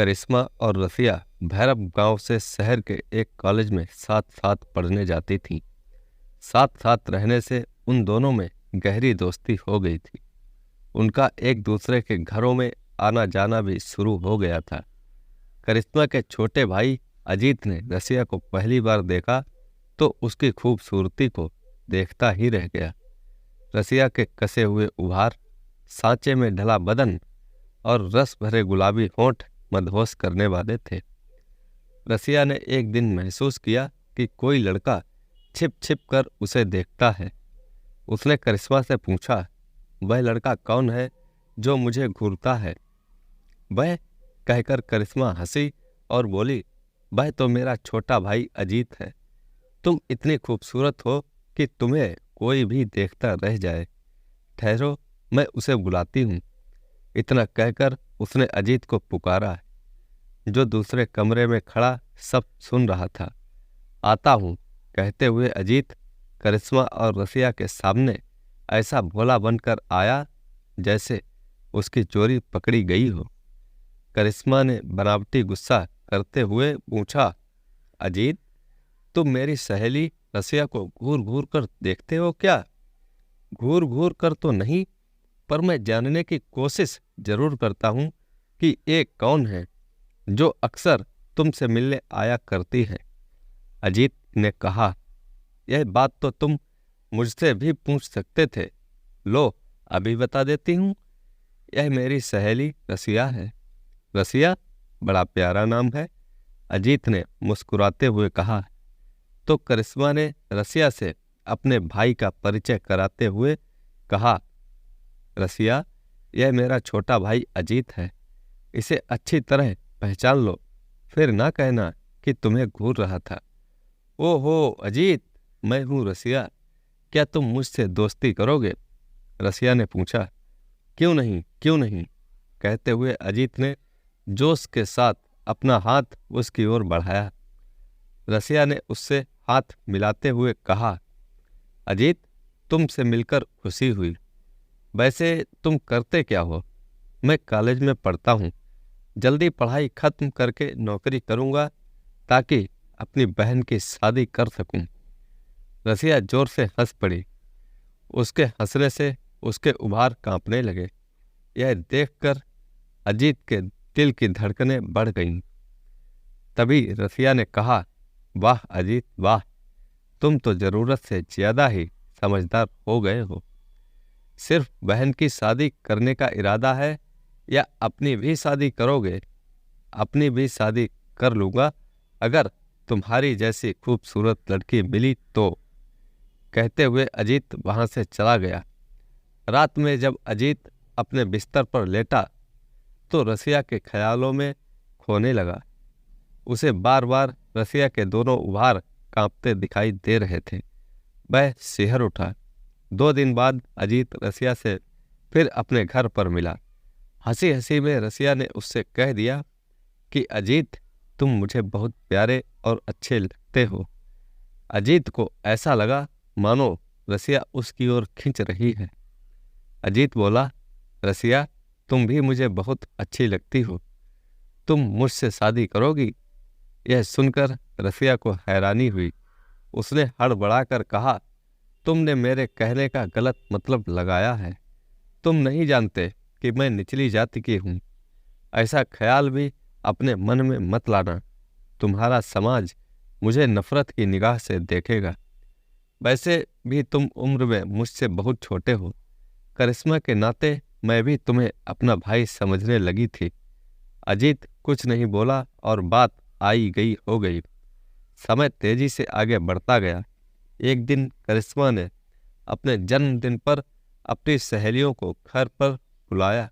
करिश्मा और रसिया भैरव गांव से शहर के एक कॉलेज में साथ साथ पढ़ने जाती थीं। साथ साथ रहने से उन दोनों में गहरी दोस्ती हो गई थी। उनका एक दूसरे के घरों में आना जाना भी शुरू हो गया था। करिश्मा के छोटे भाई अजीत ने रसिया को पहली बार देखा तो उसकी खूबसूरती को देखता ही रह गया। रसिया के कसे हुए उभार, सांचे में ढला बदन और रस भरे गुलाबी होंठ मदहोश करने वाले थे। रसिया ने एक दिन महसूस किया कि कोई लड़का छिप छिप कर उसे देखता है। उसने करिश्मा से पूछा, वह लड़का कौन है जो मुझे घूरता है? वह कहकर करिश्मा हंसी और बोली, वह तो मेरा छोटा भाई अजीत है। तुम इतनी खूबसूरत हो कि तुम्हें कोई भी देखता रह जाए। ठहरो, मैं उसे बुलाती हूँ। इतना कहकर उसने अजीत को पुकारा, जो दूसरे कमरे में खड़ा सब सुन रहा था। आता हूँ कहते हुए अजीत करिश्मा और रसिया के सामने ऐसा भोला बनकर आया जैसे उसकी चोरी पकड़ी गई हो। करिश्मा ने बनावटी गुस्सा करते हुए पूछा, अजीत, तुम मेरी सहेली रसिया को घूर घूर कर देखते हो क्या? घूर घूर कर तो नहीं, पर मैं जानने की कोशिश जरूर करता हूं कि एक कौन है जो अक्सर तुमसे मिलने आया करती है। अजीत ने कहा, यह बात तो तुम मुझसे भी पूछ सकते थे। लो, अभी बता देती हूँ। यह मेरी सहेली रसिया है। रसिया बड़ा प्यारा नाम है, अजीत ने मुस्कुराते हुए कहा। तो करिश्मा ने रसिया से अपने भाई का परिचय कराते हुए कहा, रसिया, यह मेरा छोटा भाई अजीत है। इसे अच्छी तरह पहचान लो, फिर ना कहना कि तुम्हें घूर रहा था। ओहो अजीत, मैं हूँ रसिया। क्या तुम मुझसे दोस्ती करोगे? रसिया ने पूछा। क्यों नहीं, क्यों नहीं, कहते हुए अजीत ने जोश के साथ अपना हाथ उसकी ओर बढ़ाया। रसिया ने उससे हाथ मिलाते हुए कहा, अजीत, तुमसे मिलकर खुशी हुई। वैसे तुम करते क्या हो? मैं कॉलेज में पढ़ता हूँ। जल्दी पढ़ाई खत्म करके नौकरी करूँगा ताकि अपनी बहन की शादी कर सकूं। रसिया जोर से हंस पड़ी। उसके हंसने से उसके उभार कांपने लगे। यह देखकर अजीत के दिल की धड़कनें बढ़ गईं। तभी रसिया ने कहा, वाह अजीत वाह, तुम तो जरूरत से ज्यादा ही समझदार हो गए हो। सिर्फ बहन की शादी करने का इरादा है या अपनी भी शादी करोगे? अपनी भी शादी कर लूँगा अगर तुम्हारी जैसी खूबसूरत लड़की मिली तो, कहते हुए अजीत वहाँ से चला गया। रात में जब अजीत अपने बिस्तर पर लेटा तो रसिया के ख्यालों में खोने लगा। उसे बार बार रसिया के दोनों उभार कांपते दिखाई दे रहे थे। वह सिहर उठा। 2 दिन बाद अजीत रसिया से फिर अपने घर पर मिला। हंसी हंसी में रसिया ने उससे कह दिया कि अजीत, तुम मुझे बहुत प्यारे और अच्छे लगते हो। अजीत को ऐसा लगा मानो रसिया उसकी ओर खींच रही है। अजीत बोला, रसिया, तुम भी मुझे बहुत अच्छी लगती हो। तुम मुझसे शादी करोगी? यह सुनकर रसिया को हैरानी हुई। उसने हड़बड़ाकर कहा, तुमने मेरे कहने का गलत मतलब लगाया है। तुम नहीं जानते कि मैं निचली जाति की हूँ। ऐसा ख्याल भी अपने मन में मत लाना। तुम्हारा समाज मुझे नफरत की निगाह से देखेगा। वैसे भी तुम उम्र में मुझसे बहुत छोटे हो। करिश्मा के नाते मैं भी तुम्हें अपना भाई समझने लगी थी। अजीत कुछ नहीं बोला और बात आई गई हो गई। समय तेजी से आगे बढ़ता गया। एक दिन करिश्मा ने अपने जन्मदिन पर अपनी सहेलियों को घर पर बुलाया।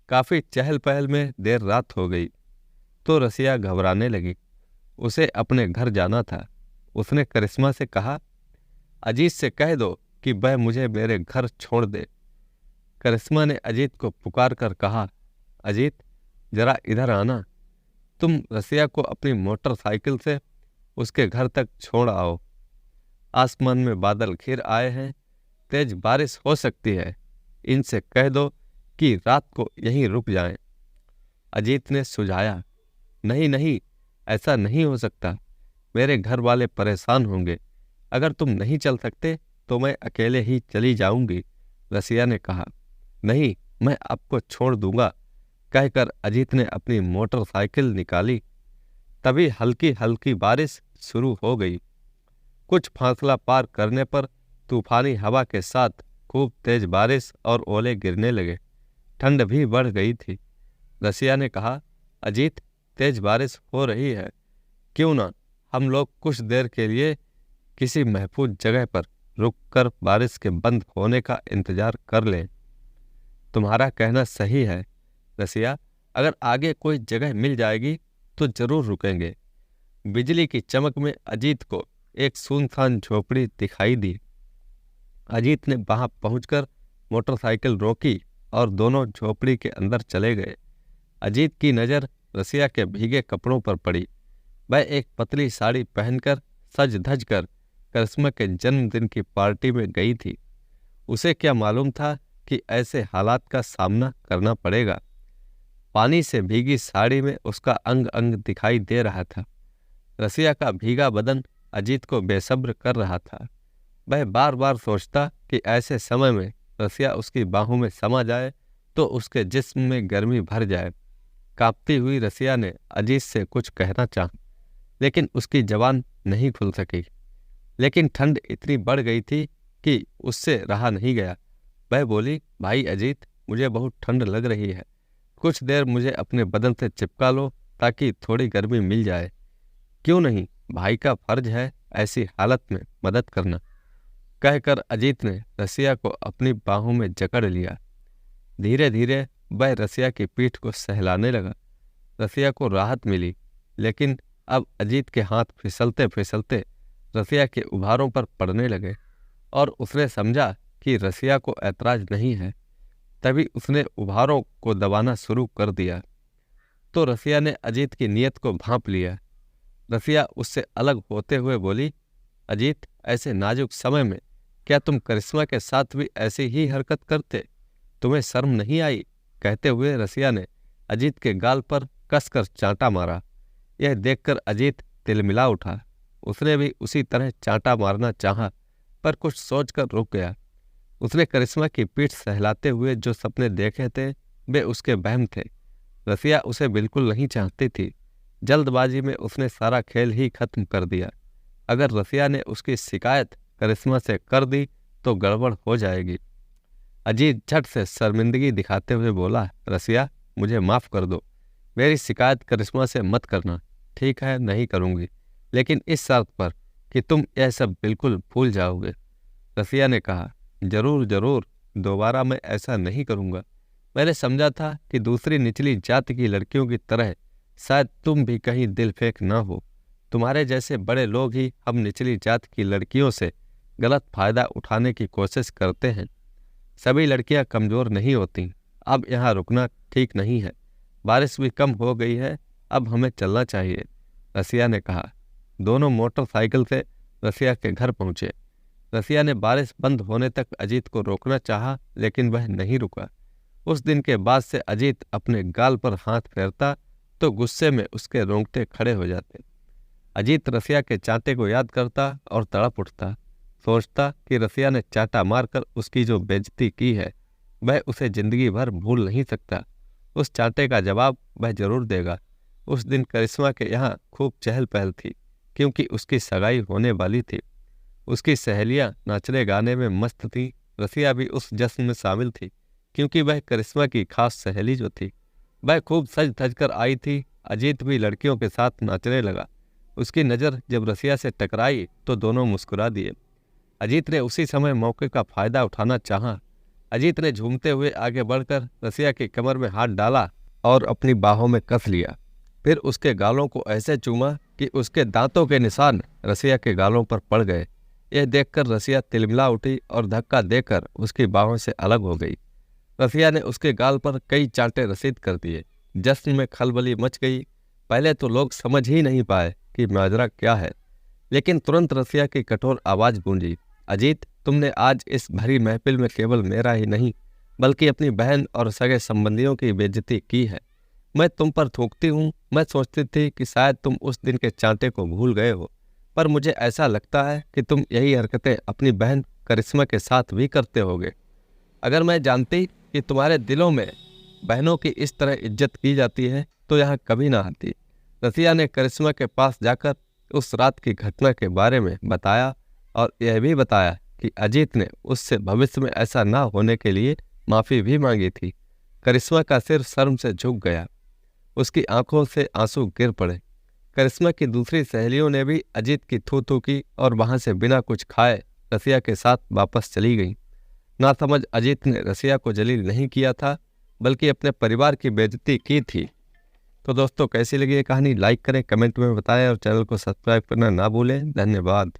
काफी चहल पहल में देर रात हो गई तो रसिया घबराने लगी। उसे अपने घर जाना था। उसने करिश्मा से कहा, अजीत से कह दो कि वह मुझे मेरे घर छोड़ दे। करिश्मा ने अजीत को पुकार कर कहा, अजीत, जरा इधर आना। तुम रसिया को अपनी मोटरसाइकिल से उसके घर तक छोड़ आओ। आसमान में बादल घिर आए हैं, तेज बारिश हो सकती है। इनसे कह दो कि रात को यहीं रुक जाएं। अजीत ने सुझाया। नहीं नहीं, ऐसा नहीं हो सकता, मेरे घर वाले परेशान होंगे। अगर तुम नहीं चल सकते तो मैं अकेले ही चली जाऊंगी, रसिया ने कहा। नहीं, मैं आपको छोड़ दूंगा, कहकर अजीत ने अपनी मोटरसाइकिल निकाली। तभी हल्की हल्की बारिश शुरू हो गई। कुछ फासला पार करने पर तूफानी हवा के साथ खूब तेज बारिश और ओले गिरने लगे। ठंड भी बढ़ गई थी। रसिया ने कहा, अजीत, तेज बारिश हो रही है, क्यों ना हम लोग कुछ देर के लिए किसी महफूज जगह पर रुककर बारिश के बंद होने का इंतजार कर लें। तुम्हारा कहना सही है रसिया, अगर आगे कोई जगह मिल जाएगी तो जरूर रुकेंगे। बिजली की चमक में अजीत को एक सुनसान झोपड़ी दिखाई दी। अजीत ने वहां पहुंचकर मोटरसाइकिल रोकी और दोनों झोपड़ी के अंदर चले गए। अजीत की नज़र रसिया के भीगे कपड़ों पर पड़ी। वह एक पतली साड़ी पहनकर सज धज कर करिश्मा के जन्मदिन की पार्टी में गई थी। उसे क्या मालूम था कि ऐसे हालात का सामना करना पड़ेगा। पानी से भीगी साड़ी में उसका अंग अंग दिखाई दे रहा था। रसिया का भीगा बदन अजीत को बेसब्र कर रहा था। वह बार बार सोचता कि ऐसे समय में रसिया उसकी बाहों में समा जाए तो उसके जिस्म में गर्मी भर जाए। कांपती हुई रसिया ने अजीत से कुछ कहना चाहा, लेकिन उसकी जबान नहीं खुल सकी। लेकिन ठंड इतनी बढ़ गई थी कि उससे रहा नहीं गया। वह बोली, भाई अजीत, मुझे बहुत ठंड लग रही है, कुछ देर मुझे अपने बदन से चिपका लो ताकि थोड़ी गर्मी मिल जाए। क्यों नहीं, भाई का फर्ज है ऐसी हालत में मदद करना, कहकर अजीत ने रसिया को अपनी बाहों में जकड़ लिया। धीरे धीरे वह रसिया की पीठ को सहलाने लगा। रसिया को राहत मिली, लेकिन अब अजीत के हाथ फिसलते फिसलते रसिया के उभारों पर पड़ने लगे और उसने समझा कि रसिया को ऐतराज नहीं है। तभी उसने उभारों को दबाना शुरू कर दिया तो रसिया ने अजीत की नीयत को भांप लिया। रसिया उससे अलग होते हुए बोली, अजीत, ऐसे नाजुक समय में क्या तुम करिश्मा के साथ भी ऐसी ही हरकत करते? तुम्हें शर्म नहीं आई? कहते हुए रसिया ने अजीत के गाल पर कसकर चांटा मारा। यह देखकर अजीत तिलमिला उठा। उसने भी उसी तरह चांटा मारना चाहा, पर कुछ सोचकर रुक गया। उसने करिश्मा की पीठ सहलाते हुए जो सपने देखे थे वे उसके वहम थे। रसिया उसे बिल्कुल नहीं चाहती थी। जल्दबाजी में उसने सारा खेल ही खत्म कर दिया। अगर रसिया ने उसकी शिकायत करिश्मा से कर दी तो गड़बड़ हो जाएगी। अजीत झट से शर्मिंदगी दिखाते हुए बोला, रसिया, मुझे माफ़ कर दो, मेरी शिकायत करिश्मा से मत करना। ठीक है, नहीं करूँगी, लेकिन इस शर्त पर कि तुम यह सब बिल्कुल भूल जाओगे। रसिया ने कहा, जरूर जरूर, दोबारा मैं ऐसा नहीं करूँगा। मैंने समझा था कि दूसरी निचली जाति की लड़कियों की तरह शायद तुम भी कहीं दिल फेंक ना हो। तुम्हारे जैसे बड़े लोग ही हम निचली जाति की लड़कियों से गलत फायदा उठाने की कोशिश करते हैं। सभी लड़कियां कमज़ोर नहीं होती। अब यहाँ रुकना ठीक नहीं है। बारिश भी कम हो गई है, अब हमें चलना चाहिए, रसिया ने कहा। दोनों मोटरसाइकिल से रसिया के घर पहुंचे। रसिया ने बारिश बंद होने तक अजीत को रोकना चाहा, लेकिन वह नहीं रुका। उस दिन के बाद से अजीत अपने गाल पर हाथ फेरता तो गुस्से में उसके रोंगटे खड़े हो जाते। अजीत रसिया के चांटे को याद करता और तड़प उठता। सोचता कि रसिया ने चांटा मारकर उसकी जो बेइज्जती की है वह उसे जिंदगी भर भूल नहीं सकता। उस चांटे का जवाब वह जरूर देगा। उस दिन करिश्मा के यहाँ खूब चहल पहल थी, क्योंकि उसकी सगाई होने वाली थी। उसकी सहेलियां नाचने गाने में मस्त थी। रसिया भी उस जश्न में शामिल थी, क्योंकि वह करिश्मा की खास सहेली जो थी। वह खूब सज धज कर आई थी। अजीत भी लड़कियों के साथ नाचने लगा। उसकी नज़र जब रसिया से टकराई तो दोनों मुस्कुरा दिए। अजीत ने उसी समय मौके का फायदा उठाना चाहा। अजीत ने झूमते हुए आगे बढ़कर रसिया की कमर में हाथ डाला और अपनी बाहों में कस लिया। फिर उसके गालों को ऐसे चूमा कि उसके दांतों के निशान रसिया के गालों पर पड़ गए। यह देखकर रसिया तिलमिला उठी और धक्का देकर उसकी बाहों से अलग हो गई। रसिया ने उसके गाल पर कई चांटे रसीद कर दिए। जश्न में खलबली मच गई। पहले तो लोग समझ ही नहीं पाए कि माजरा क्या है, लेकिन तुरंत रसिया की कठोर आवाज़ गूंजी, अजीत, तुमने आज इस भरी महफिल में केवल मेरा ही नहीं बल्कि अपनी बहन और सगे संबंधियों की बेइज्जती की है। मैं तुम पर थूकती हूँ। मैं सोचती थी कि शायद तुम उस दिन के चांटे को भूल गए हो, पर मुझे ऐसा लगता है कि तुम यही हरकतें अपनी बहन करिश्मा के साथ भी करते होगे। अगर मैं जानती कि तुम्हारे दिलों में बहनों की इस तरह इज्जत की जाती है तो यहाँ कभी ना आती। रसिया ने करिश्मा के पास जाकर उस रात की घटना के बारे में बताया और यह भी बताया कि अजीत ने उससे भविष्य में ऐसा ना होने के लिए माफ़ी भी मांगी थी। करिश्मा का सिर शर्म से झुक गया, उसकी आंखों से आंसू गिर पड़े। करिश्मा की दूसरी सहेलियों ने भी अजीत की थू थू की और वहां से बिना कुछ खाए रसिया के साथ वापस चली गईं। नासमझ अजीत ने रसिया को जलील नहीं किया था, बल्कि अपने परिवार की बेइज्जती की थी। तो दोस्तों, कैसी लगी ये कहानी? लाइक करें, कमेंट में बताएं और चैनल को सब्सक्राइब करना ना भूलें। धन्यवाद।